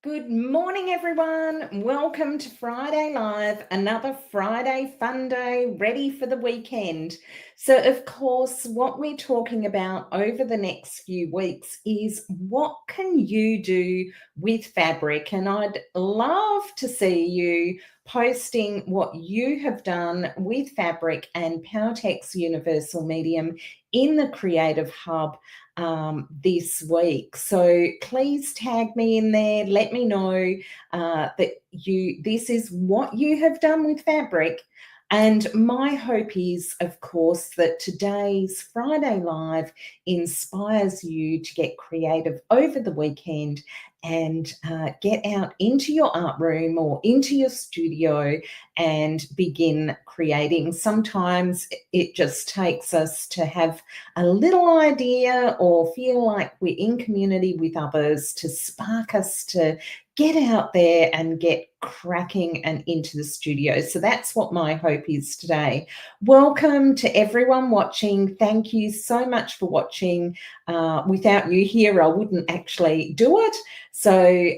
Good morning, everyone. Welcome to Friday Live, another Friday fun day, ready for the weekend. So, of course, what we're talking about over the next few weeks is what can you do with fabric? And I'd love to see you posting what you have done with fabric and Powertex Universal Medium in the Creative Hub this week. So please tag me in there. Let me know that this is what you have done with fabric. And my hope is, of course, that today's Friday Live inspires you to get creative over the weekend and get out into your art room or into your studio and begin creating. Sometimes it just takes us to have a little idea or feel like we're in community with others to spark us to get out there and get cracking and into the studio. So that's what my hope is today. Welcome to everyone watching. Thank you so much for watching. Without you here, I wouldn't actually do it. So,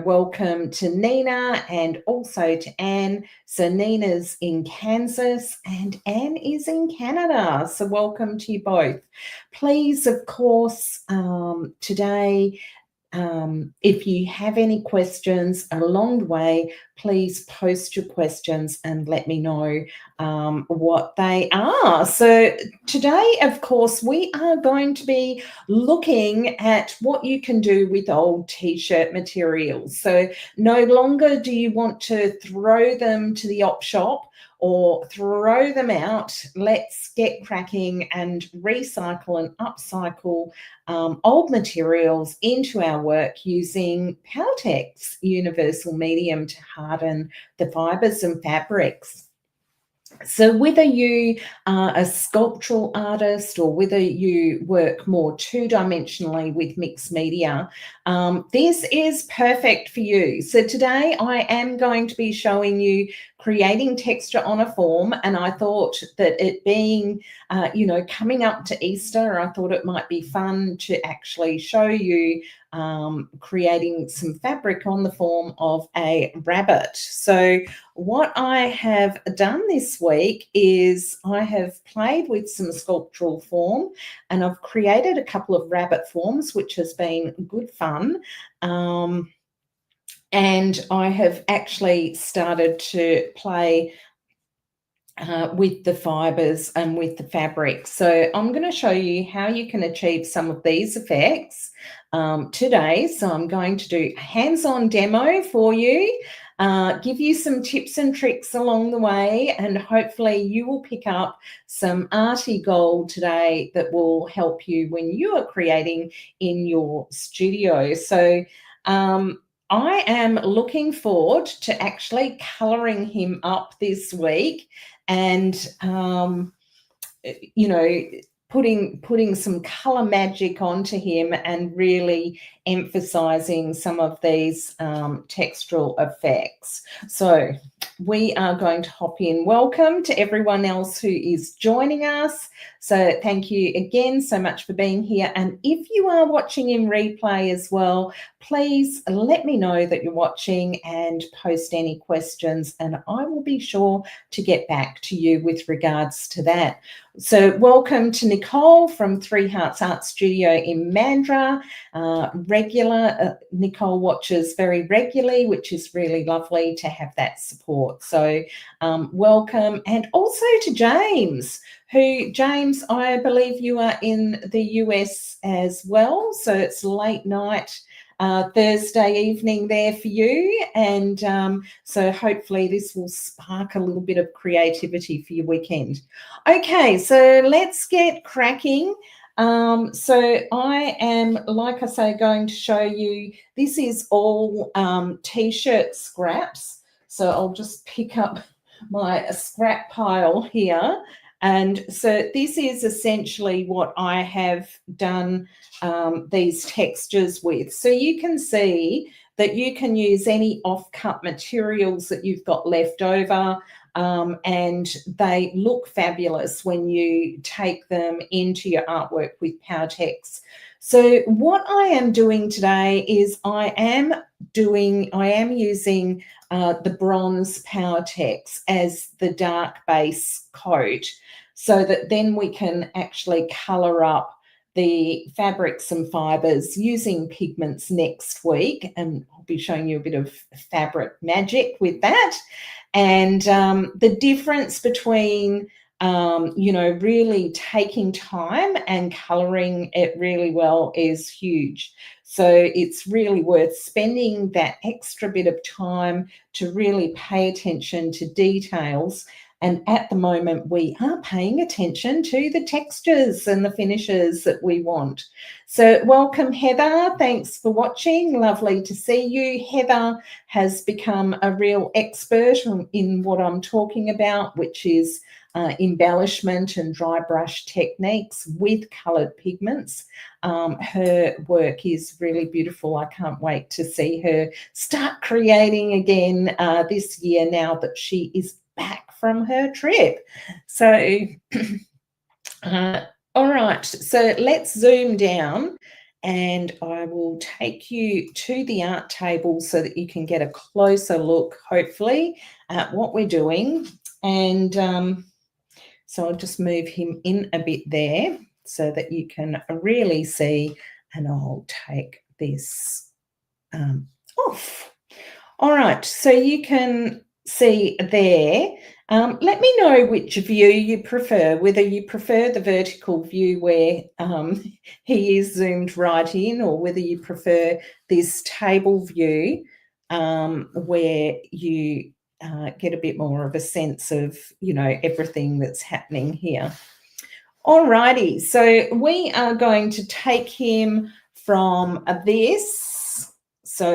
welcome to Nina and also to Anne. So Nina's in Kansas and Anne is in Canada. So welcome to you both. Please, of course, today, if you have any questions along the way, please post your questions and let me know what they are. So today, of course, we are going to be looking at what you can do with old t-shirt materials. So no longer do you want to throw them to the op shop or throw them out. Let's get cracking and recycle and upcycle old materials into our work using Powertex Universal Medium to harden the fibres and fabrics. So whether you are a sculptural artist or whether you work more two-dimensionally with mixed media, this is perfect for you. So today I am going to be showing you creating texture on a form, and I thought that it being, coming up to Easter, I thought it might be fun to actually show you creating some fabric on the form of a rabbit. So what I have done this week is I have played with some sculptural form and I've created a couple of rabbit forms, which has been good fun. And I have actually started to play with the fibers and with the fabric. So I'm going to show you how you can achieve some of these effects today. So I'm going to do a hands-on demo for you, give you some tips and tricks along the way, and hopefully you will pick up some arty gold today that will help you when you are creating in your studio. So I am looking forward to actually colouring him up this week and, putting some colour magic onto him and really emphasising some of these textural effects. So we are going to hop in. Welcome to everyone else who is joining us. So thank you again so much for being here. And if you are watching in replay as well, please let me know that you're watching and post any questions, and I will be sure to get back to you with regards to that. So welcome to Nicole from Three Hearts Art Studio in Mandurah. Nicole watches very regularly, which is really lovely to have that support. So welcome. And also to James, James, I believe you are in the US as well. So it's late night Thursday evening there for you, and so hopefully this will spark a little bit of creativity for your weekend. Okay, so let's get cracking. So I am, like I say, going to show you, this is all t-shirt scraps. So I'll just pick up my scrap pile here. And so this is essentially what I have done these textures with. So you can see that you can use any off-cut materials that you've got left over, and they look fabulous when you take them into your artwork with Powertex. So what I am doing today is I am using the bronze Powertex as the dark base coat, so that then we can actually colour up the fabrics and fibres using pigments next week, and I'll be showing you a bit of fabric magic with that. And the difference between really taking time and colouring it really well is huge. So it's really worth spending that extra bit of time to really pay attention to details. And at the moment, we are paying attention to the textures and the finishes that we want. So welcome, Heather. Thanks for watching. Lovely to see you. Heather has become a real expert in what I'm talking about, which is embellishment and dry brush techniques with coloured pigments. Her work is really beautiful. I can't wait to see her start creating again this year, now that she is back from her trip. So all right, so let's zoom down and I will take you to the art table so that you can get a closer look, hopefully, at what we're doing. And so I'll just move him in a bit there so that you can really see, and I'll take this off. All right, so you can see there. Let me know which view you prefer, whether you prefer the vertical view where he is zoomed right in, or whether you prefer this table view where you get a bit more of a sense of, everything that's happening here. All righty, so we are going to take him from this. So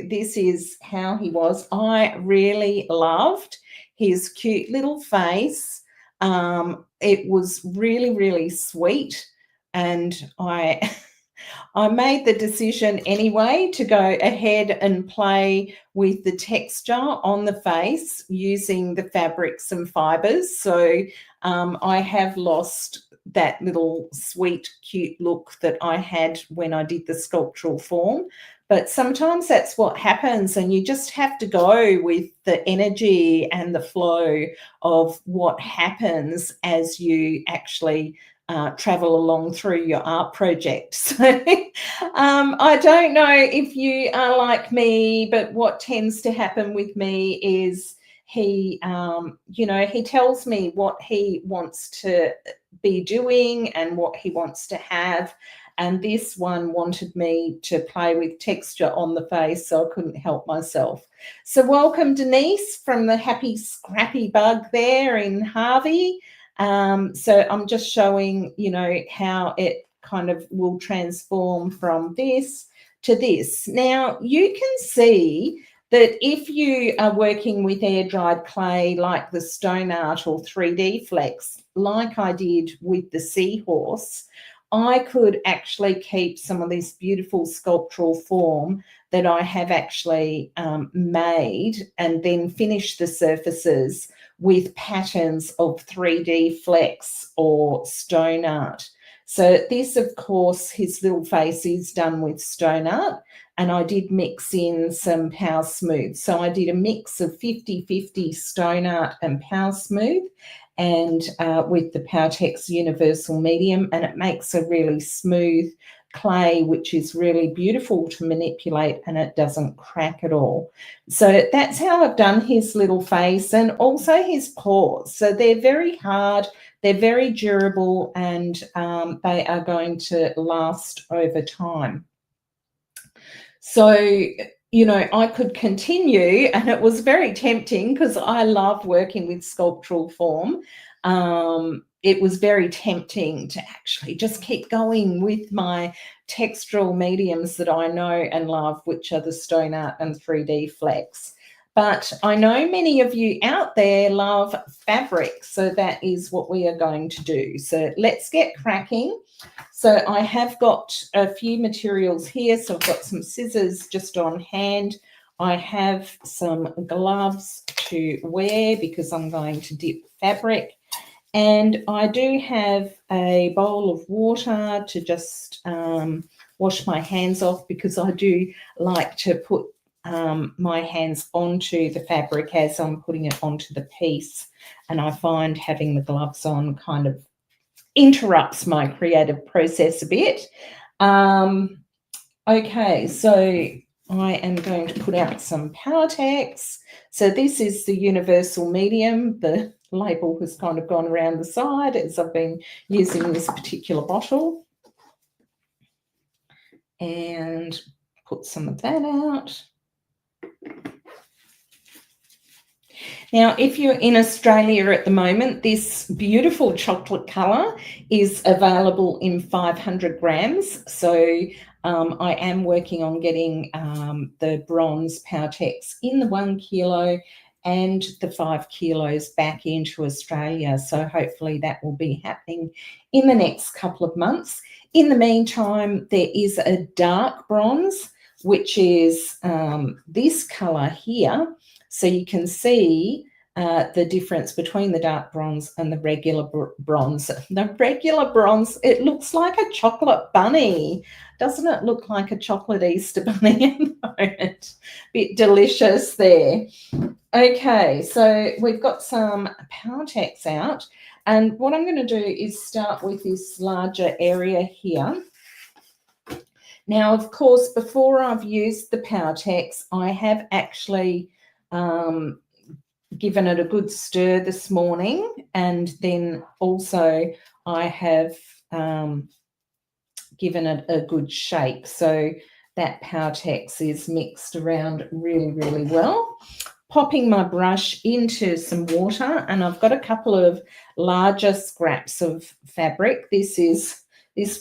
this is how he was. I really loved his cute little face. It was really, really sweet. And I made the decision anyway to go ahead and play with the texture on the face using the fabrics and fibres. So I have lost that little sweet, cute look that I had when I did the sculptural form. But sometimes that's what happens, and you just have to go with the energy and the flow of what happens as you actually travel along through your art project. So I don't know if you are like me, but what tends to happen with me is he tells me what he wants to be doing and what he wants to have. And this one wanted me to play with texture on the face, so I couldn't help myself. So welcome, Denise, from the Happy Scrappy Bug there in Harvey. So I'm just showing, how it kind of will transform from this to this. Now, you can see that if you are working with air-dried clay like the Stone Art or 3D Flex, like I did with the seahorse, I could actually keep some of this beautiful sculptural form that I have actually made, and then finish the surfaces with patterns of 3D Flex or Stone Art. So this, of course, his little face is done with Stone Art, and I did mix in some Power Smooth. So I did a mix of 50-50 Stone Art and Power Smooth, and with the Powertex Universal Medium, and it makes a really smooth clay, which is really beautiful to manipulate, and it doesn't crack at all. So that's how I've done his little face, and also his paws. So they're very hard, they're very durable, and they are going to last over time. So, I could continue, and it was very tempting because I love working with sculptural form. It was very tempting to actually just keep going with my textural mediums that I know and love, which are the Stone Art and 3D Flex. But I know many of you out there love fabric, so that is what we are going to do. So let's get cracking. So I have got a few materials here. So I've got some scissors just on hand. I have some gloves to wear because I'm going to dip fabric. And I do have a bowl of water to just wash my hands off, because I do like to put my hands onto the fabric as I'm putting it onto the piece, and I find having the gloves on kind of interrupts my creative process a bit. Okay, so I am going to put out some Powertex. So this is the Universal Medium. The label has kind of gone around the side as I've been using this particular bottle. And put some of that out. Now, if you're in Australia at the moment, this beautiful chocolate colour is available in 500 grams. So I am working on getting the bronze Powertex in the 1 kilo and the 5 kilos back into Australia. So hopefully that will be happening in the next couple of months. In the meantime, there is a dark bronze, which is this colour here. So you can see the difference between the dark bronze and the regular bronze. The regular bronze, it looks like a chocolate bunny. Doesn't it look like a chocolate Easter bunny at the moment? Bit delicious there. Okay, so we've got some Powertex out. And what I'm going to do is start with this larger area here. Now, of course, before I've used the Powertex, I have actually given it a good stir this morning, and then also I have given it a good shake. So that Powertex is mixed around really, really well. Popping my brush into some water, and I've got a couple of larger scraps of fabric. This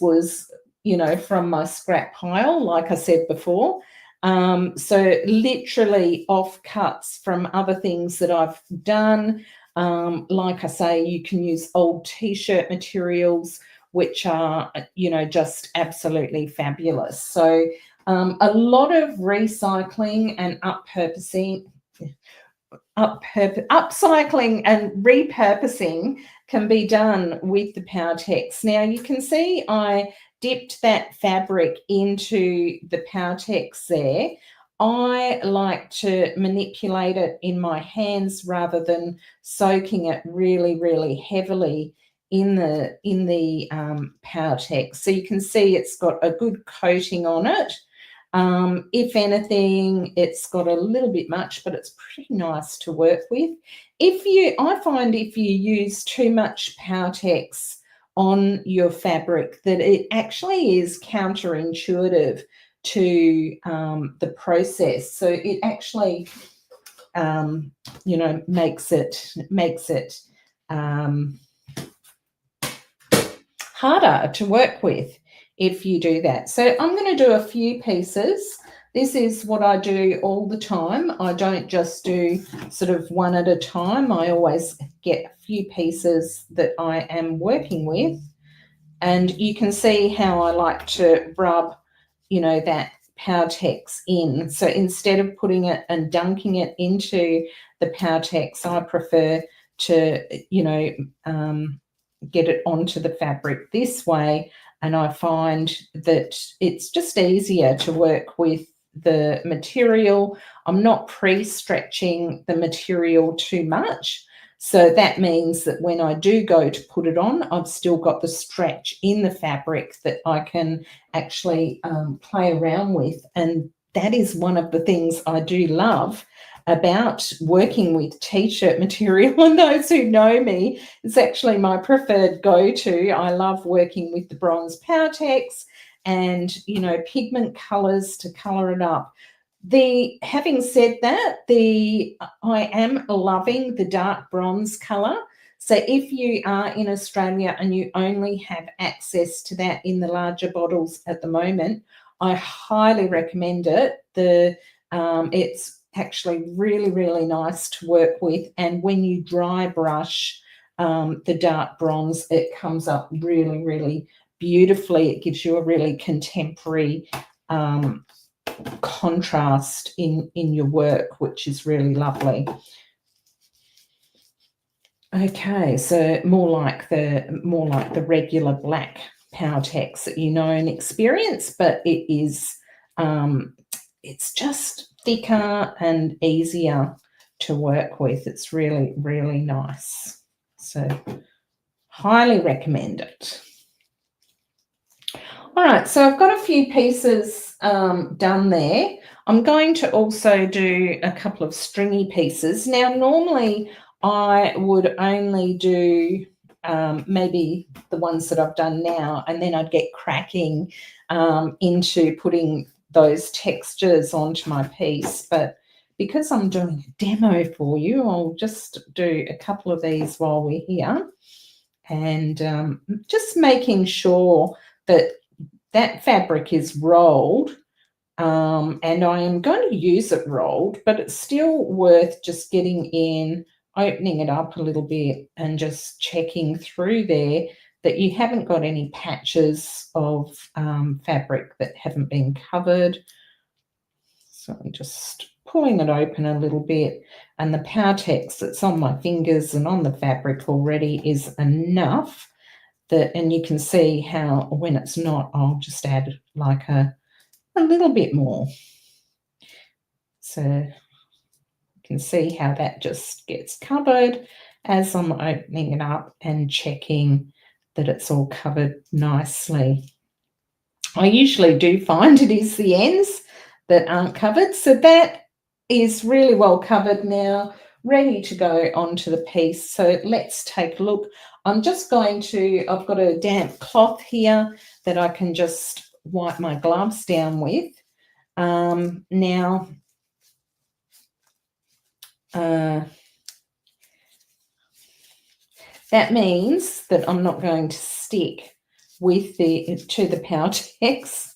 was, you know, from my scrap pile, like I said before. So literally offcuts from other things that I've done. Like I say, you can use old t-shirt materials, which are, you know, just absolutely fabulous. So a lot of recycling and upcycling and repurposing can be done with the Powertex. Now you can see I dipped that fabric into the Powertex there. I like to manipulate it in my hands rather than soaking it really, really heavily in the Powertex. So you can see it's got a good coating on it. If anything, it's got a little bit much, but it's pretty nice to work with. I find if you use too much Powertex on your fabric, that it actually is counterintuitive to the process. So it actually, you know, makes it harder to work with if you do that. So I'm going to do a few pieces. This is what I do all the time. I don't just do sort of one at a time. I always get a few pieces that I am working with. And you can see how I like to rub, you know, that Powertex in. So instead of putting it and dunking it into the Powertex, I prefer to, you know, get it onto the fabric this way. And I find that it's just easier to work with the material. I'm not pre-stretching the material too much. So that means that when I do go to put it on, I've still got the stretch in the fabric that I can actually play around with. And that is one of the things I do love about working with t-shirt material. And those who know me, it's actually my preferred go-to. I love working with the bronze Powertex and, you know, pigment colors to color it up. Having said that, I am loving the dark bronze color. So if you are in Australia and you only have access to that in the larger bottles at the moment, I highly recommend it. It's actually really, really nice to work with. And when you dry brush the dark bronze, it comes up really, really beautifully. It gives you a really contemporary contrast in your work, which is really lovely. Okay, so more like the regular black Powertex that you know and experience, but it is it's just thicker and easier to work with. It's really, really nice. So highly recommend it. All right, so I've got a few pieces done there. I'm going to also do a couple of stringy pieces. Now, normally I would only do maybe the ones that I've done now, and then I'd get cracking into putting those textures onto my piece. But because I'm doing a demo for you, I'll just do a couple of these while we're here, and just making sure that that fabric is rolled, and I am going to use it rolled, but it's still worth just getting in, opening it up a little bit and just checking through there that you haven't got any patches of fabric that haven't been covered. So I'm just pulling it open a little bit, and the Powertex that's on my fingers and on the fabric already is enough. And you can see how when it's not, I'll just add like a little bit more. So you can see how that just gets covered as I'm opening it up and checking that it's all covered nicely. I usually do find it is the ends that aren't covered, so that is really well covered now, ready to go onto the piece. So let's take a look. I'm just going to, I've got a damp cloth here that I can just wipe my gloves down with. Now, that means that I'm not going to stick with the Powertex.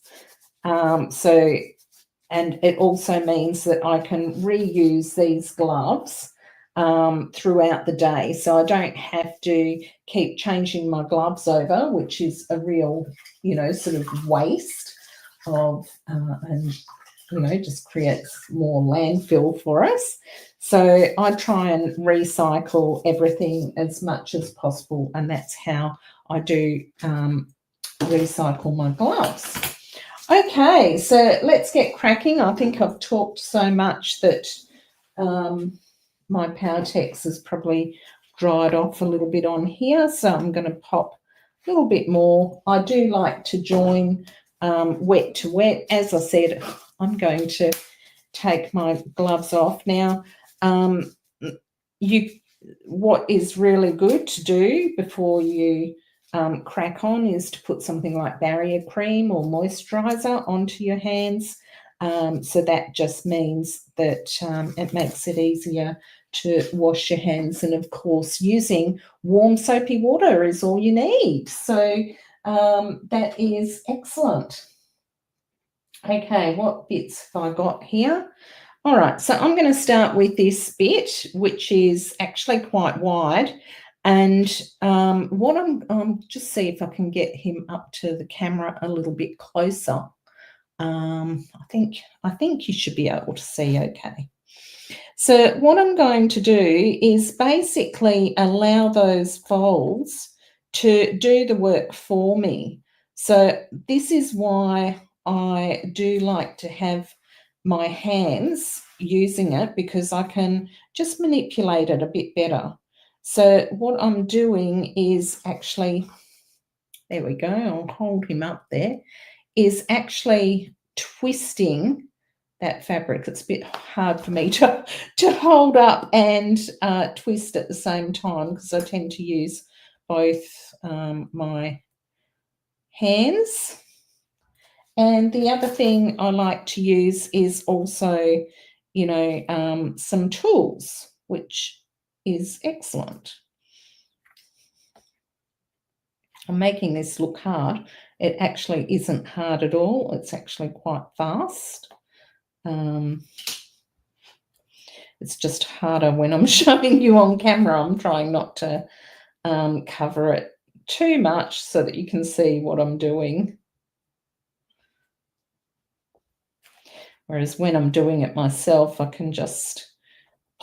And it also means that I can reuse these gloves throughout the day. So I don't have to keep changing my gloves over, which is a real, sort of waste of, and, just creates more landfill for us. So I try and recycle everything as much as possible, and that's how I do recycle my gloves. Okay, so let's get cracking. I think I've talked so much that my Powertex has probably dried off a little bit on here, so I'm going to pop a little bit more. I do like to join wet to wet. As I said, I'm going to take my gloves off now. What is really good to do before you crack on is to put something like barrier cream or moisturizer onto your hands. So that just means that it makes it easier to wash your hands. And of course, using warm soapy water is all you need. So that is excellent. Okay, what bits have I got here? All right, so I'm going to start with this bit, which is actually quite wide. And what I'm just see if I can get him up to the camera a little bit closer. I think you should be able to see okay. So what I'm going to do is basically allow those folds to do the work for me. So this is why I do like to have my hands using it, because I can just manipulate it a bit better. So what I'm doing is actually, there we go, I'll hold him up there, is actually twisting that fabric. It's a bit hard for me to hold up and twist at the same time, because I tend to use both my hands. And the other thing I like to use is also, some tools, which is excellent. I'm making this look hard. It actually isn't hard at all. It's actually quite fast. It's just harder when I'm showing you on camera. I'm trying not to cover it too much so that you can see what I'm doing. Whereas when I'm doing it myself, I can just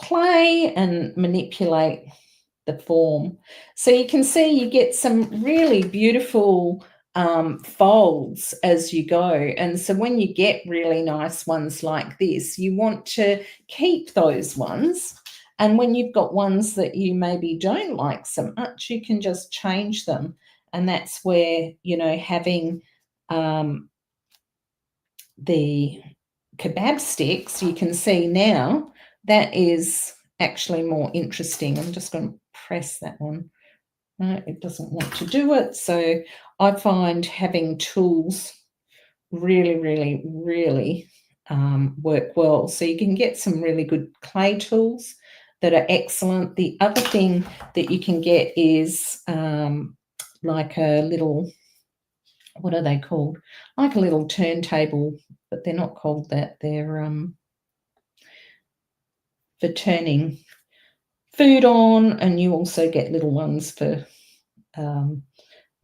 play and manipulate the form. So you can see you get some really beautiful folds as you go. And so when you get really nice ones like this, you want to keep those ones. And when you've got ones that you maybe don't like so much, you can just change them. And that's where, you know, having the kebab sticks, you can see now that is actually more interesting. I'm just going to press that one. No, it doesn't want to do it. So I find having tools really, really, really work well. So you can get some really good clay tools that are excellent. The other thing that you can get is like a little, what are they called? Like a little turntable, but they're not called that. They're for turning food on, and you also get little ones for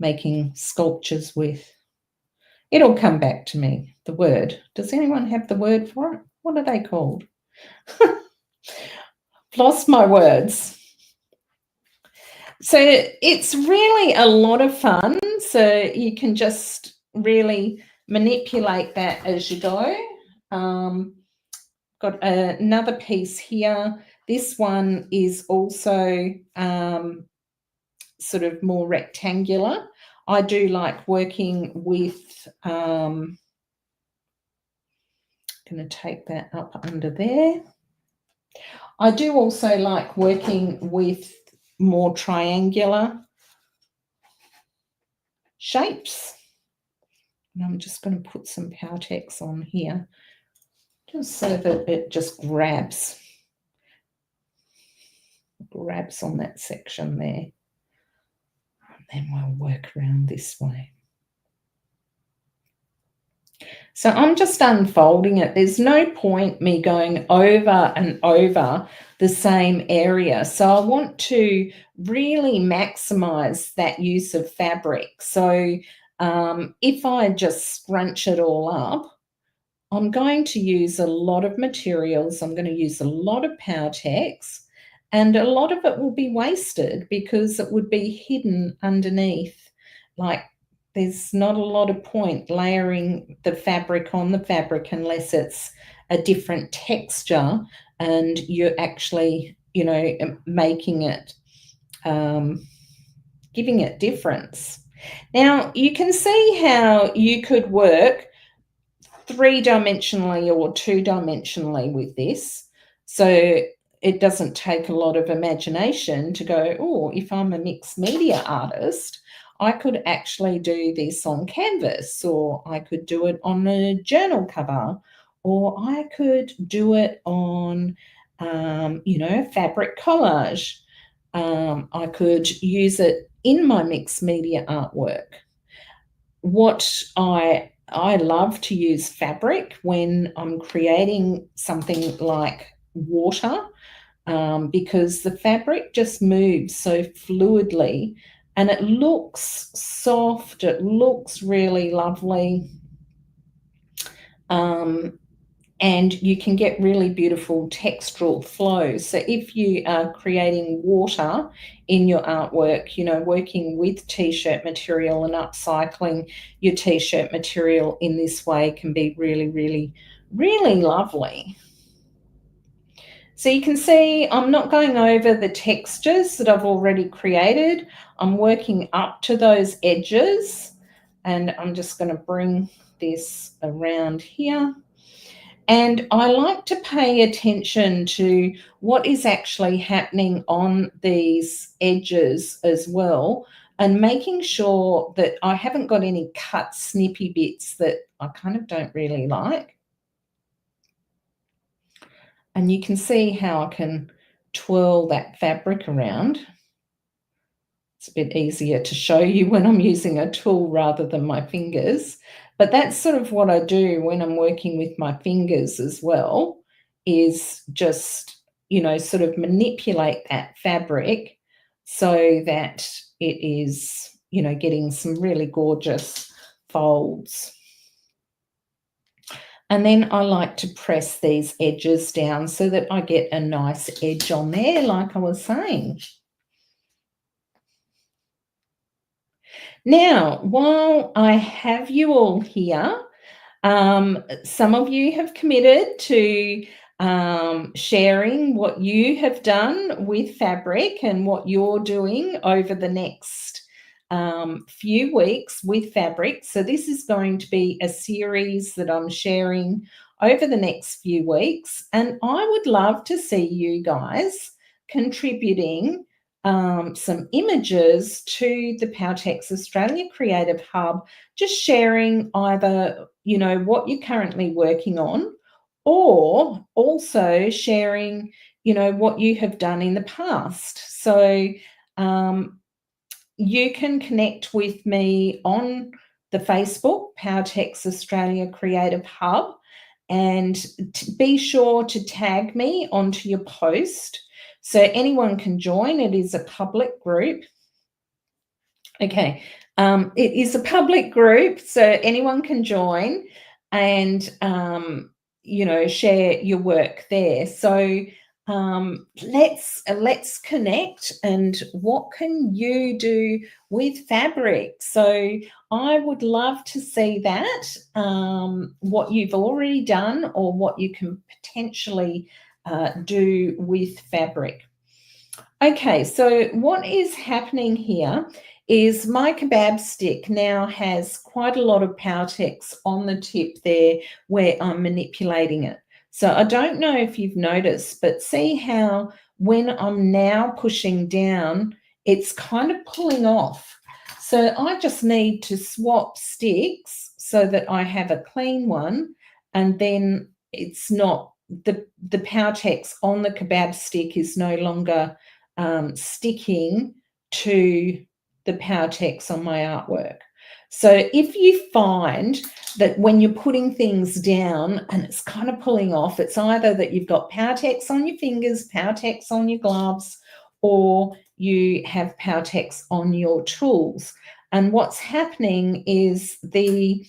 making sculptures with. It'll come back to me, the word. Does anyone have the word for it? What are they called? Lost my words. So it's really a lot of fun. So you can just really manipulate that as you go. Got another piece here. This one is also sort of more rectangular. I do like working with, going to take that up under there. I do also like working with more triangular shapes. And I'm just going to put some Powertex on here, just so that it just grabs on that section there. And then we'll work around this way. So I'm just unfolding it. There's no point me going over and over the same area. So I want to really maximize that use of fabric. So if I just scrunch it all up, I'm going to use a lot of materials. I'm going to use a lot of Powertex, and a lot of it will be wasted because it would be hidden underneath. Like, there's not a lot of point layering the fabric on the fabric unless it's a different texture and you're actually, you know, making it, giving it difference. Now, you can see how you could work three-dimensionally or two-dimensionally with this. So it doesn't take a lot of imagination to go, oh, if I'm a mixed media artist, I could actually do this on canvas, or I could do it on a journal cover, or I could do it on, you know, fabric collage. I could use it in my mixed media artwork. What I love to use fabric when I'm creating something like water, because the fabric just moves so fluidly and it looks soft, it looks really lovely, and you can get really beautiful textural flow. So if you are creating water in your artwork, you know, working with t-shirt material and upcycling your t-shirt material in this way can be really, really, really lovely. So you can see I'm not going over the textures that I've already created. I'm working up to those edges, and I'm just going to bring this around here. And I like to pay attention to what is actually happening on these edges as well, and making sure that I haven't got any cut snippy bits that I kind of don't really like. And you can see how I can twirl that fabric around. It's a bit easier to show you when I'm using a tool rather than my fingers. But that's sort of what I do when I'm working with my fingers as well, is just, you know, sort of manipulate that fabric so that it is, you know, getting some really gorgeous folds. And then I like to press these edges down so that I get a nice edge on there, like I was saying. Now, while I have you all here, some of you have committed to sharing what you have done with fabric and what you're doing over the next few weeks with fabric. So this is going to be a series that I'm sharing over the next few weeks. And I would love to see you guys contributing some images to the Powertex Australia Creative Hub, just sharing either, what you're currently working on, or also sharing, what you have done in the past. So you can connect with me on the Facebook, Powertex Australia Creative Hub, and be sure to tag me onto your post so anyone can join. It is a public group. Okay, it is a public group, so anyone can join and, share your work there. So let's connect. And what can you do with fabric? So I would love to see that, what you've already done or what you can potentially do with fabric. Okay, so what is happening here is my kebab stick now has quite a lot of Powertex on the tip there where I'm manipulating it. So I don't know if you've noticed, but see how when I'm now pushing down, it's kind of pulling off. So I just need to swap sticks so that I have a clean one, and then it's not, the Powertex on the kebab stick is no longer sticking to the Powertex on my artwork. So if you find that when you're putting things down and it's kind of pulling off, it's either that you've got Powertex on your fingers, Powertex on your gloves, or you have Powertex on your tools. And what's happening is the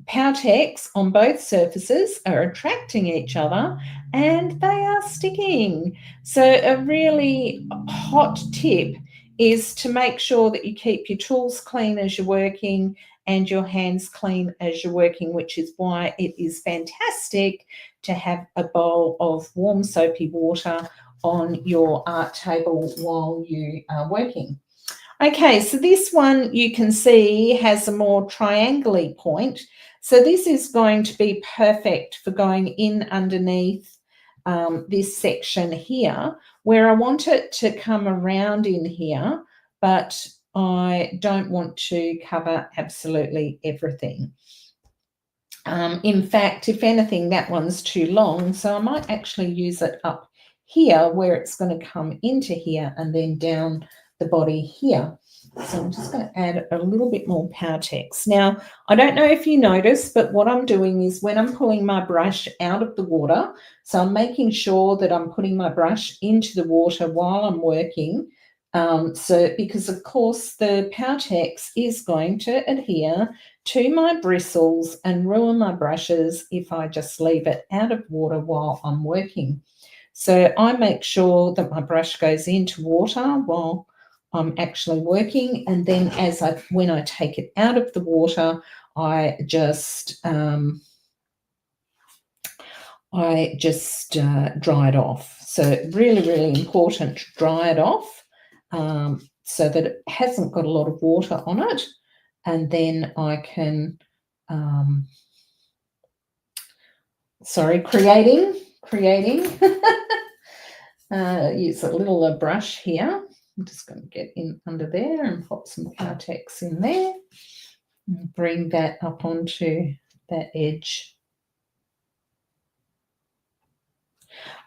Powertex on both surfaces are attracting each other and they are sticking. So a really hot tip is to make sure that you keep your tools clean as you're working and your hands clean as you're working, which is why it is fantastic to have a bowl of warm soapy water on your art table while you are working. Okay, so this one you can see has a more triangular point. So this is going to be perfect for going in underneath this section here, where I want it to come around in here, but I don't want to cover absolutely everything. In fact, if anything, that one's too long, so I might actually use it up here where it's going to come into here and then down the body here. So I'm just going to add a little bit more Powertex. Now, I don't know if you notice, but what I'm doing is when I'm pulling my brush out of the water, so I'm making sure that I'm putting my brush into the water while I'm working. Because of course the Powertex is going to adhere to my bristles and ruin my brushes if I just leave it out of water while I'm working. So I make sure that my brush goes into water while I'm actually working, and then when I take it out of the water, I just dry it off. So really, really important to dry it off so that it hasn't got a lot of water on it, and then I can creating use a little brush here. I'm just going to get in under there and pop some Powertex in there and bring that up onto that edge.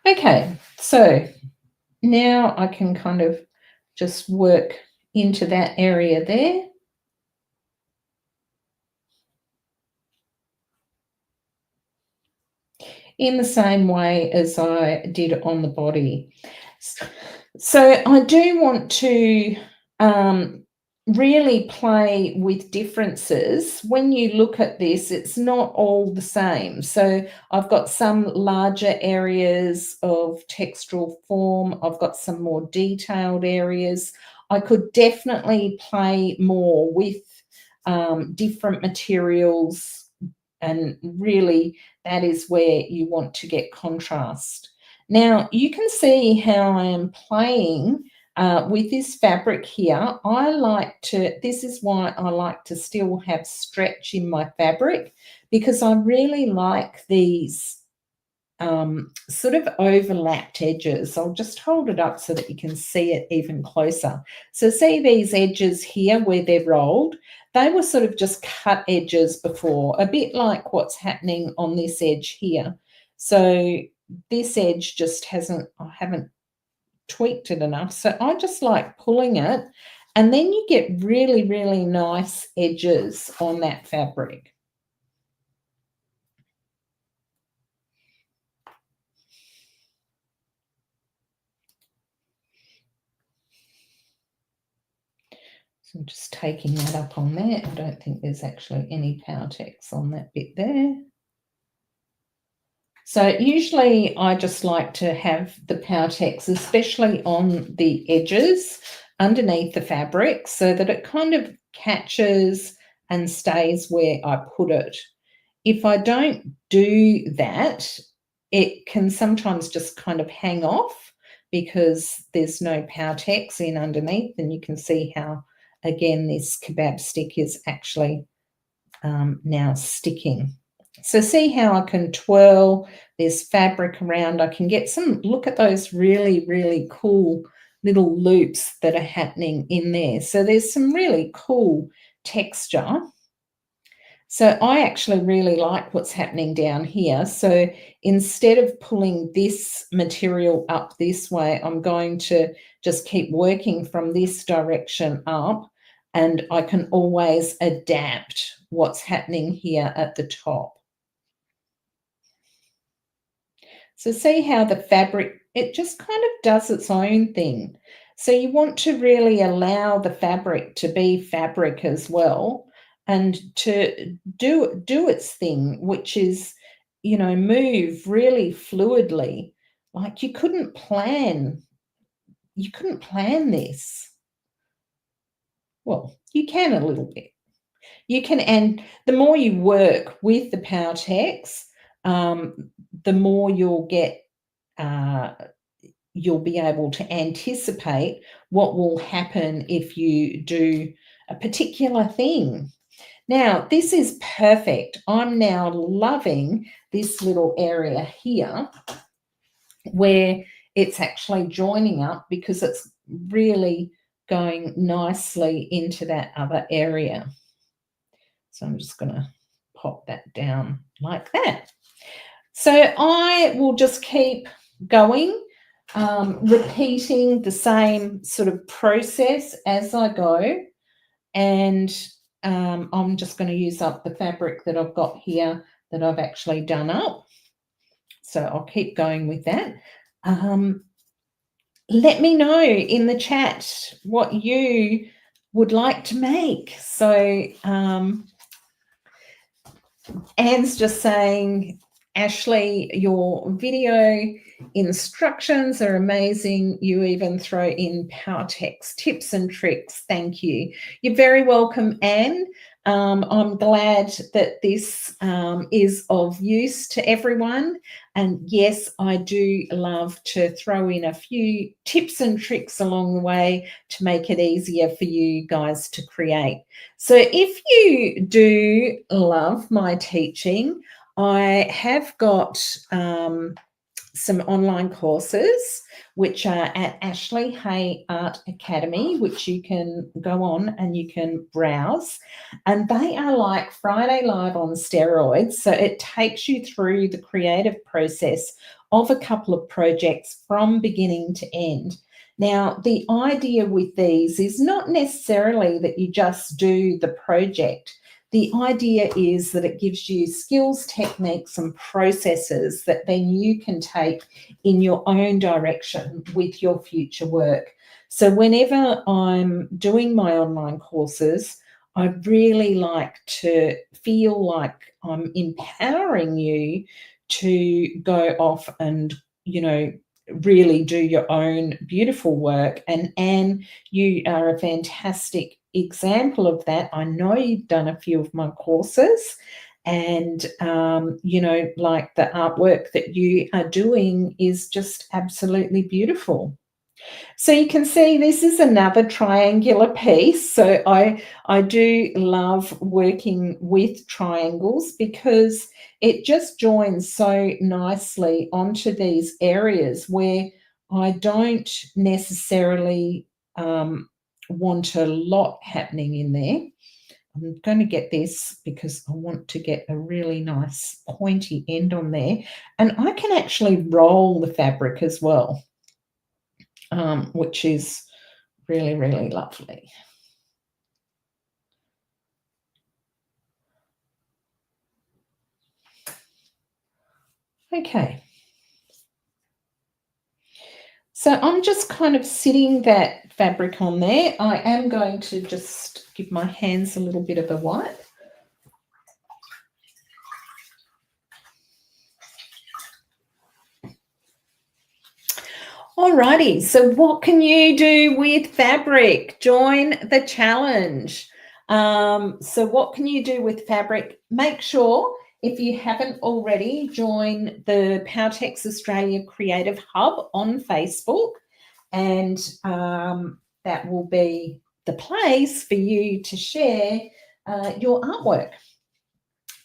Okay, so now I can kind of just work into that area there. In the same way as I did on the body. So I do want to really play with differences. When you look at this, it's not all the same. So I've got some larger areas of textural form. I've got some more detailed areas. I could definitely play more with different materials, and really that is where you want to get contrast. Now you can see how I am playing with this fabric here. This is why I like to still have stretch in my fabric, because I really like these sort of overlapped edges. I'll just hold it up so that you can see it even closer. So see these edges here where they're rolled? They were sort of just cut edges before, a bit like what's happening on this edge here. So this edge just I haven't tweaked it enough. So I just like pulling it, and then you get really, really nice edges on that fabric. So I'm just taking that up on there. I don't think there's actually any Powertex on that bit there. So usually I just like to have the Powertex, especially on the edges underneath the fabric, so that it kind of catches and stays where I put it. If I don't do that, it can sometimes just kind of hang off because there's no Powertex in underneath, and you can see how, again, this kebab stick is actually now sticking. So see how I can twirl this fabric around. I can get look at those really, really cool little loops that are happening in there. So there's some really cool texture. So I actually really like what's happening down here. So instead of pulling this material up this way, I'm going to just keep working from this direction up, and I can always adapt what's happening here at the top. So see how the fabric, it just kind of does its own thing. So you want to really allow the fabric to be fabric as well, and to do its thing, which is, move really fluidly. Like you couldn't plan this. Well, you can a little bit. You can, and the more you work with the Powertex, the more you'll be able to anticipate what will happen if you do a particular thing. Now, this is perfect. I'm now loving this little area here where it's actually joining up, because it's really going nicely into that other area. So I'm just going to pop that down like that. So I will just keep going, repeating the same sort of process as I go. And I'm just going to use up the fabric that I've got here that I've actually done up. So I'll keep going with that. Let me know in the chat what you would like to make. So Anne's just saying, Ashley, your video instructions are amazing. You even throw in Powertex tips and tricks. Thank you. You're very welcome, Anne. I'm glad that this is of use to everyone. And yes, I do love to throw in a few tips and tricks along the way to make it easier for you guys to create. So if you do love my teaching, I have got some online courses which are at Ashley Hay Art Academy, which you can go on and you can browse. And they are like Friday Live on steroids. So it takes you through the creative process of a couple of projects from beginning to end. Now, the idea with these is not necessarily that you just do the project. The idea is that it gives you skills, techniques, and processes that then you can take in your own direction with your future work. So whenever I'm doing my online courses, I really like to feel like I'm empowering you to go off and, really do your own beautiful work. And Anne, you are a fantastic example of that. I know you've done a few of my courses, and you know, like the artwork that you are doing is just absolutely beautiful. So you can see this is another triangular piece. So I do love working with triangles because it just joins so nicely onto these areas where I don't necessarily want a lot happening in there. I'm going to get this because I want to get a really nice pointy end on there. And I can actually roll the fabric as well, which is really, really lovely. Okay. So I'm just kind of sitting that fabric on there. I am going to just give my hands a little bit of a wipe. Alrighty, so what can you do with fabric? Join the challenge. So what can you do with fabric? Make sure, if you haven't already, join the Powertex Australia Creative Hub on Facebook, and that will be the place for you to share your artwork.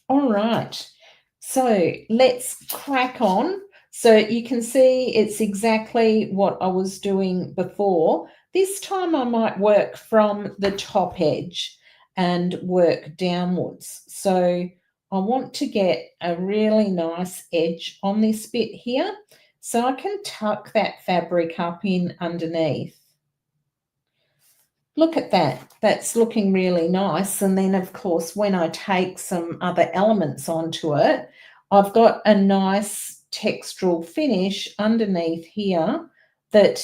All right, so let's crack on. So you can see it's exactly what I was doing before. This time I might work from the top edge and work downwards. So I want to get a really nice edge on this bit here, so I can tuck that fabric up in underneath. Look at that. That's looking really nice. And then, of course, when I take some other elements onto it, I've got a nice textural finish underneath here that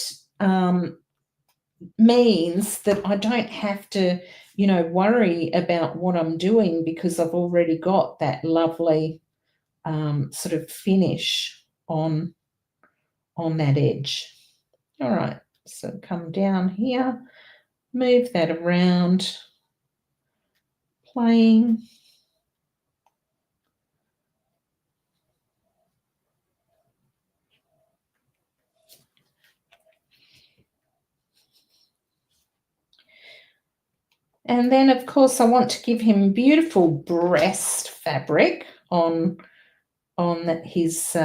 means that I don't have to, you know, worry about what I'm doing because I've already got that lovely sort of finish on that edge. All right, so come down here, move that around, playing. And then, of course, I want to give him beautiful breast fabric on his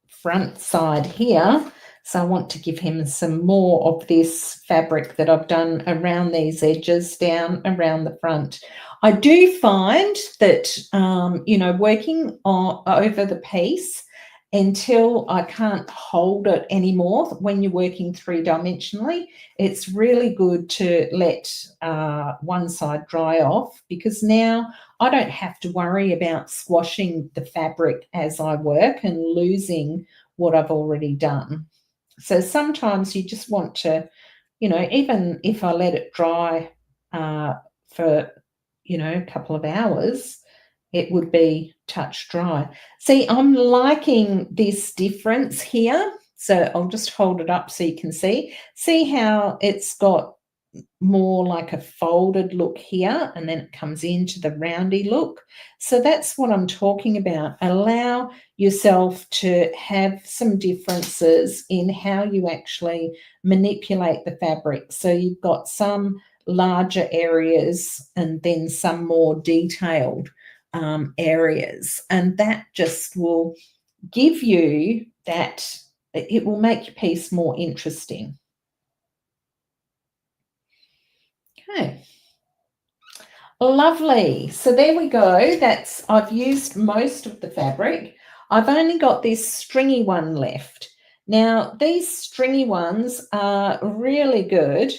front side here. So I want to give him some more of this fabric that I've done around these edges down around the front. I do find that, you know, working over the piece until I can't hold it anymore when you're working three-dimensionally, it's really good to let one side dry off, because now I don't have to worry about squashing the fabric as I work and losing what I've already done. So sometimes you just want to, you know, even if I let it dry for, you know, a couple of hours, it would be touch dry. See, I'm liking this difference here. So I'll just hold it up so you can see. See how it's got more like a folded look here, and then it comes into the roundy look. So that's what I'm talking about. Allow yourself to have some differences in how you actually manipulate the fabric. So you've got some larger areas and then some more detailed areas, and that just will give you that, it will make your piece more interesting. Okay, lovely. So there we go. I've used most of the fabric. I've only got this stringy one left. Now these stringy ones are really good.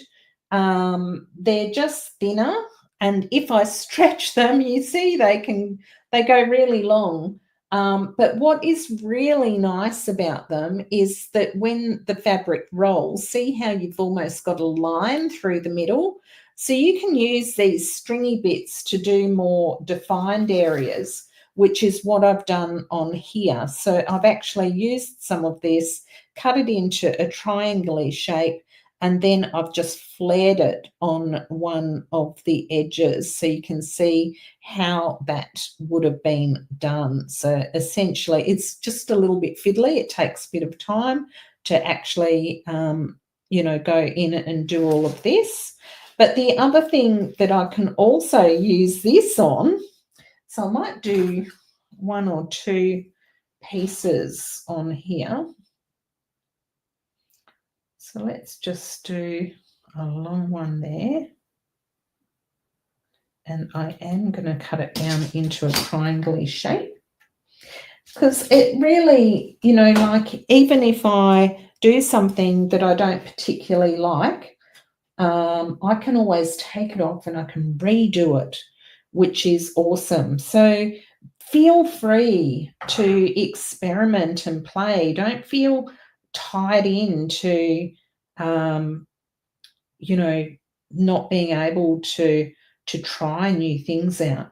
They're just thinner, and if I stretch them, you see they go really long. But what is really nice about them is that when the fabric rolls, see how you've almost got a line through the middle? So you can use these stringy bits to do more defined areas, which is what I've done on here. So I've actually used some of this, cut it into a triangular shape, and then I've just flared it on one of the edges so you can see how that would have been done. So essentially it's just a little bit fiddly. It takes a bit of time to actually, you know, go in and do all of this. But the other thing that I can also use this on, so I might do one or two pieces on here. So let's just do a long one there. And I am going to cut it down into a triangular shape, because it really, you know, like even if I do something that I don't particularly like, I can always take it off and I can redo it, which is awesome. So feel free to experiment and play. Don't feel tied into, you know, not being able to try new things out.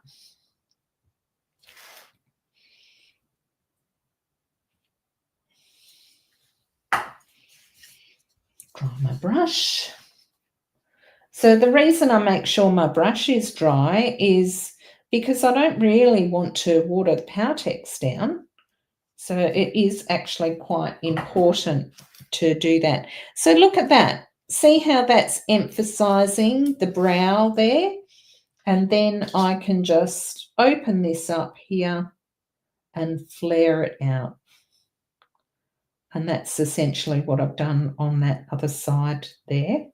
Dry my brush. So the reason I make sure my brush is dry is because I don't really want to water the Powertex down. So it is actually quite important to do that. So look at that. See how that's emphasizing the brow there? And then I can just open this up here and flare it out. And that's essentially what I've done on that other side there.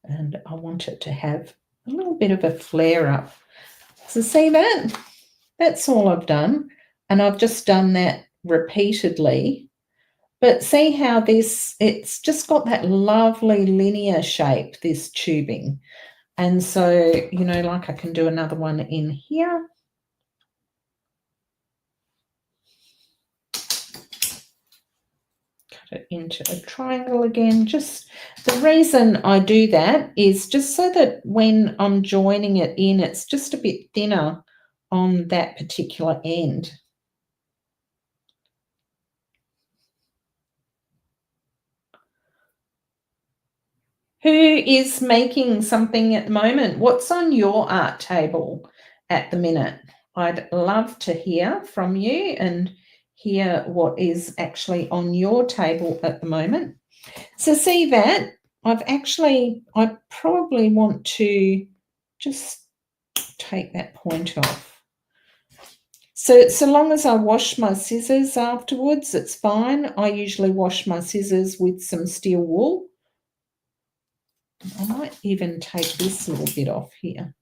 And I want it to have a little bit of a flare up. So see that? That's all I've done. And I've just done that repeatedly. But see how this, it's just got that lovely linear shape, this tubing. And so, you know, like I can do another one in here. It into a triangle again. Just the reason I do that is just so that when I'm joining it in, it's just a bit thinner on that particular end. Who is making something at the moment? What's on your art table at the minute? I'd love to hear from you and hear what is actually on your table at the moment. So see that I probably want to just take that point off. So long as I wash my scissors afterwards, it's fine. I usually wash my scissors with some steel wool. I might even take this little bit off here.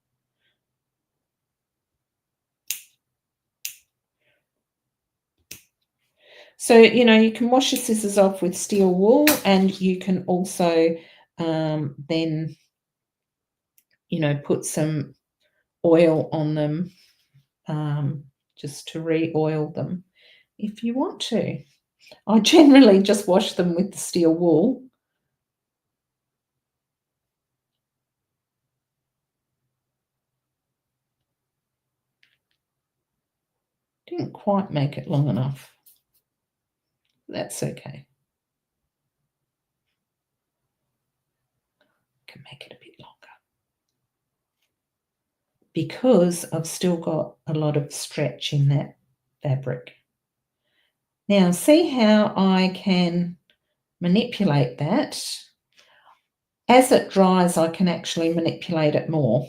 So, you know, you can wash your scissors off with steel wool, and you can also then, you know, put some oil on them just to re-oil them if you want to. I generally just wash them with the steel wool. Didn't quite make it long enough. That's okay. Can make it a bit longer because I've still got a lot of stretch in that fabric. Now, see how I can manipulate that. As it dries, I can actually manipulate it more.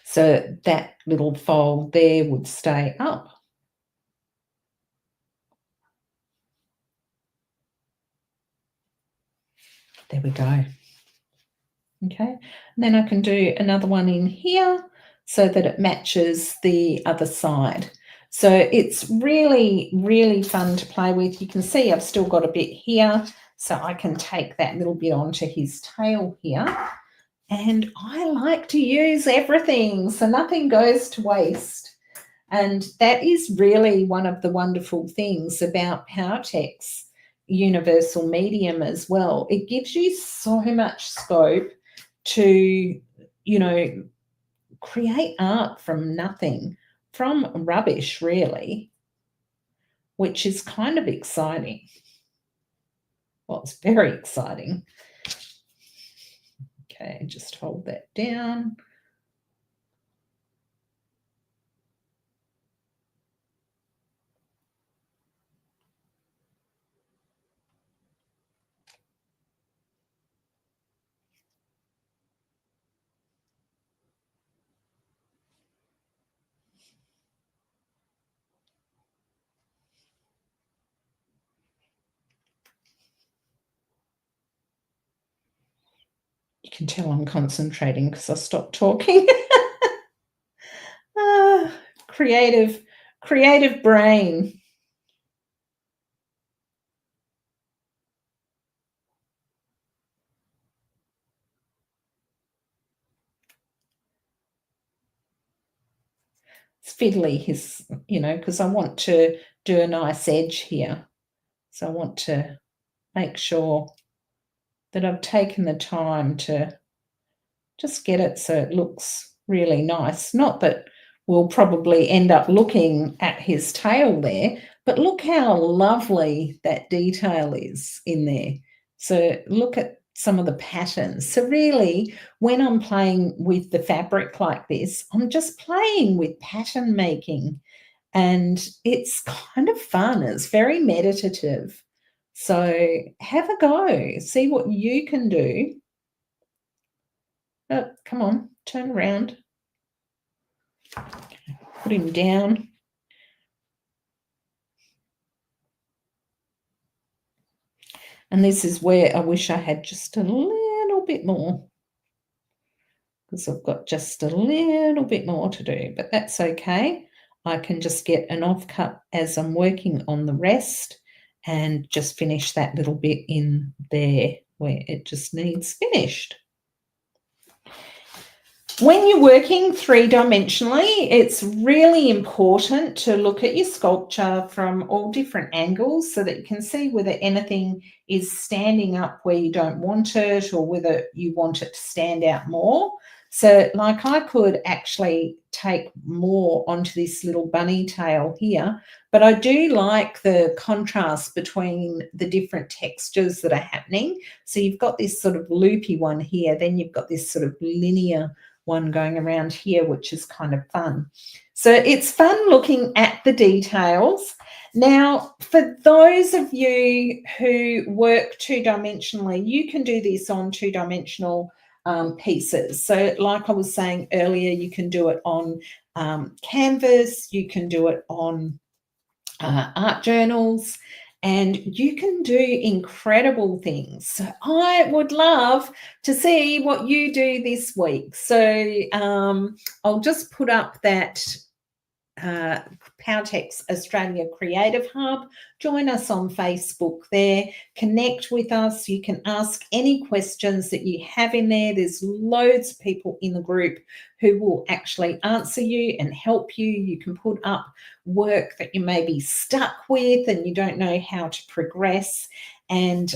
So that little fold there would stay up. There we go. Okay, and then I can do another one in here so that it matches the other side. So it's really, really fun to play with. You can see I've still got a bit here, so I can take that little bit onto his tail here. And I like to use everything, so nothing goes to waste. And that is really one of the wonderful things about Powertex Universal Medium as well. It gives you so much scope to, you know, create art from nothing, from rubbish, really, which is kind of exciting. Well, it's very exciting. Okay, just hold that down. You can tell I'm concentrating because I stopped talking. Creative brain. It's fiddly, because I want to do a nice edge here. So I want to make sure that I've taken the time to just get it so it looks really nice. Not that we'll probably end up looking at his tail there, but look how lovely that detail is in there. So look at some of the patterns. So really, when I'm playing with the fabric like this, I'm just playing with pattern making, and it's kind of fun. It's very meditative. So have a go, see what you can do. Oh, come on, turn around. Put him down. And this is where I wish I had just a little bit more, because I've got just a little bit more to do, but that's okay. I can just get an offcut as I'm working on the rest and just finish that little bit in there where it just needs finished. When you're working three-dimensionally, it's really important to look at your sculpture from all different angles so that you can see whether anything is standing up where you don't want it or whether you want it to stand out more. So like I could actually take more onto this little bunny tail here, but I do like the contrast between the different textures that are happening. So you've got this sort of loopy one here, then you've got this sort of linear one going around here, which is kind of fun. So it's fun looking at the details. Now, for those of you who work two-dimensionally, you can do this on two-dimensional pieces. So like I was saying earlier, you can do it on canvas, you can do it on art journals, and you can do incredible things. So I would love to see what you do this week. So I'll just put up that Powertex Australia Creative Hub. Join us on Facebook there. Connect with us. You can ask any questions that you have in there. There's loads of people in the group who will actually answer you and help you. You can put up work that you may be stuck with and you don't know how to progress. And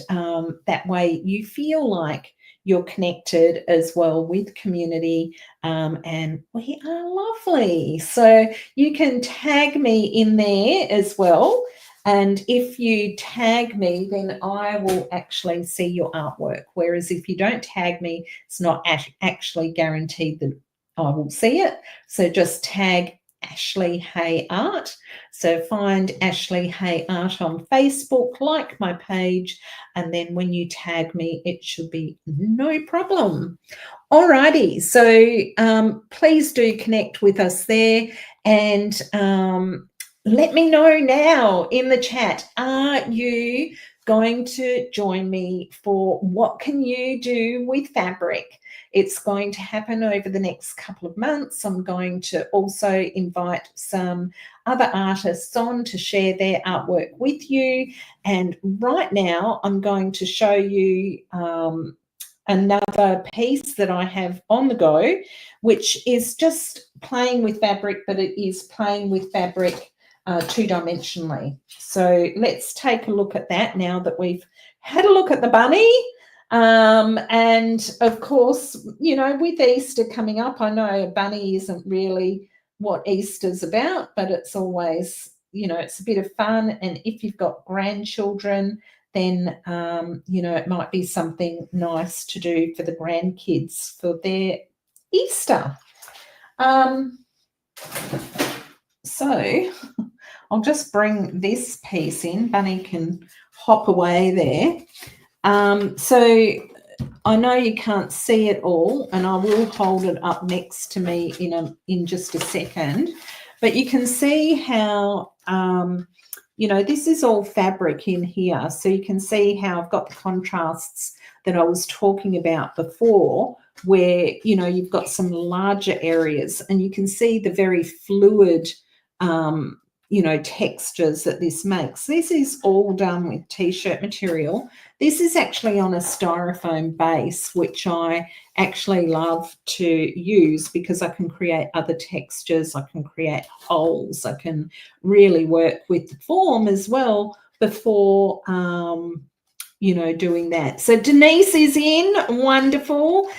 that way you feel like you're connected as well with community, and we are lovely. So you can tag me in there as well, and if you tag me, then I will actually see your artwork, whereas if you don't tag me, it's not actually guaranteed that I will see it. So just tag Ashley Hay Art. So find Ashley Hay Art on Facebook, like my page, and then when you tag me, it should be no problem. Alrighty, so please do connect with us there, and let me know now in the chat, are you going to join me for What Can You Do with Fabric? It's going to happen over the next couple of months. I'm going to also invite some other artists on to share their artwork with you. And right now I'm going to show you another piece that I have on the go, which is just playing with fabric, but it is playing with fabric two-dimensionally. So let's take a look at that now that we've had a look at the bunny. And of course, you know, with Easter coming up, I know a bunny isn't really what Easter's about, but it's always, you know, it's a bit of fun. And if you've got grandchildren, then, you know, it might be something nice to do for the grandkids for their Easter. So I'll just bring this piece in. Bunny can hop away there. So I know you can't see it all, and I will hold it up next to me in just a second, but you can see how, you know, this is all fabric in here. So you can see how I've got the contrasts that I was talking about before, where, you know, you've got some larger areas and you can see the very fluid, you know, textures that this makes. This is all done with t-shirt material. This is actually on a styrofoam base, which I actually love to use because I can create other textures. I can create holes. I can really work with the form as well before, you know, doing that. So Denise is in. Wonderful.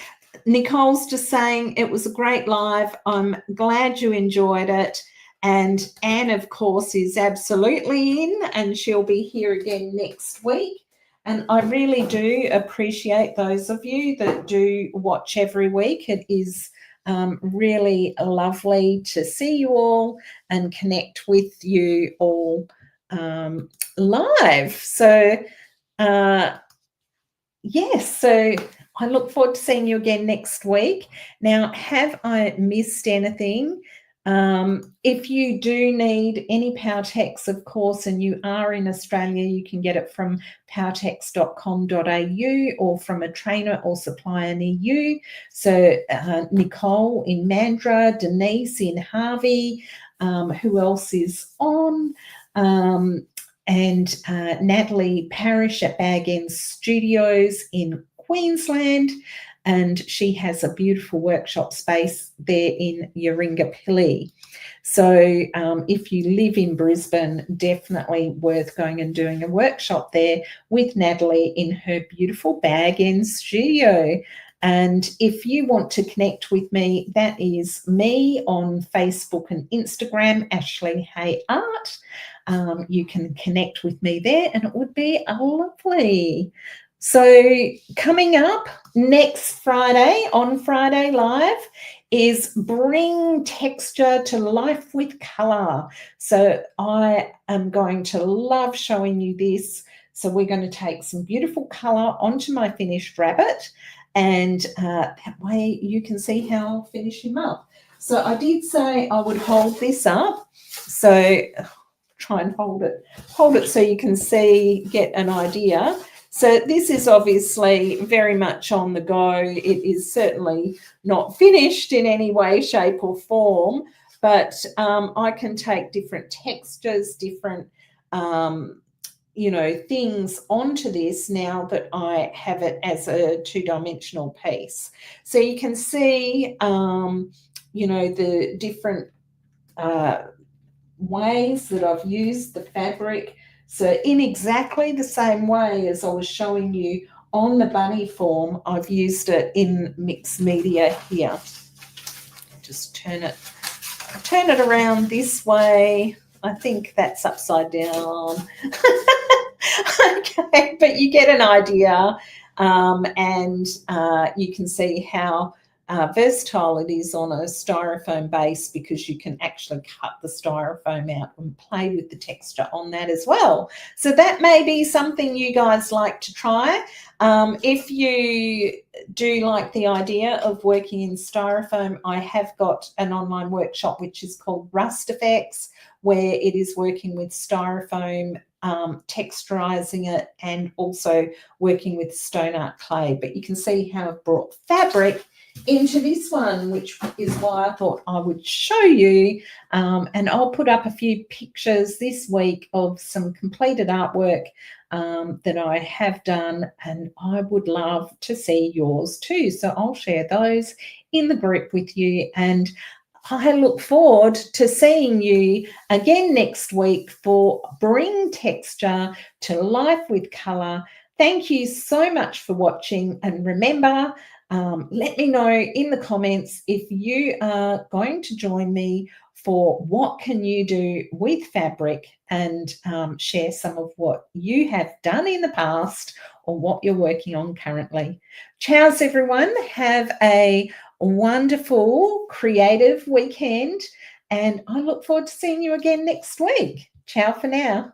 Nicole's just saying it was a great live. I'm glad you enjoyed it. And Anne, of course, is absolutely in, and she'll be here again next week. And I really do appreciate those of you that do watch every week. It is really lovely to see you all and connect with you all live. So, yes, so I look forward to seeing you again next week. Now, have I missed anything? If you do need any Powertex, of course, and you are in Australia, you can get it from powertex.com.au or from a trainer or supplier near you. So Nicole in Mandurah, Denise in Harvey, who else is on? And Natalie Parrish at Bag End Studios in Queensland. And she has a beautiful workshop space there in Yaringapilly. So if you live in Brisbane, definitely worth going and doing a workshop there with Natalie in her beautiful Bag End studio. And if you want to connect with me, that is me on Facebook and Instagram, Ashley Hay Art. You can connect with me there and it would be lovely. So coming up next Friday, on Friday Live, is Bring Texture to Life with Colour. So I am going to love showing you this. So we're going to take some beautiful colour onto my finished rabbit, and that way you can see how I'll finish him up. So I did say I would hold this up. So try and hold it so you can see, get an idea. So this is obviously very much on the go. It is certainly not finished in any way, shape or form, but I can take different textures, different, you know, things onto this now that I have it as a two-dimensional piece. So you can see, you know, the different ways that I've used the fabric. So in exactly the same way as I was showing you on the bunny form, I've used it in mixed media here. Just turn it around this way. I think that's upside down. Okay, but you get an idea, and you can see how versatile it is on a styrofoam base, because you can actually cut the styrofoam out and play with the texture on that as well. So that may be something you guys like to try. If you do like the idea of working in styrofoam, I have got an online workshop which is called Rust Effects, where it is working with styrofoam, texturizing it, and also working with stone art clay. But you can see how I've brought fabric into this one, which is why I thought I would show you, and I'll put up a few pictures this week of some completed artwork that I have done, and I would love to see yours too. So I'll share those in the group with you, and I look forward to seeing you again next week for Bring Texture to Life with Colour. Thank you so much for watching, and remember, let me know in the comments if you are going to join me for what can you do with fabric, and share some of what you have done in the past or what you're working on currently. Ciao, everyone. Have a wonderful creative weekend, and I look forward to seeing you again next week. Ciao for now.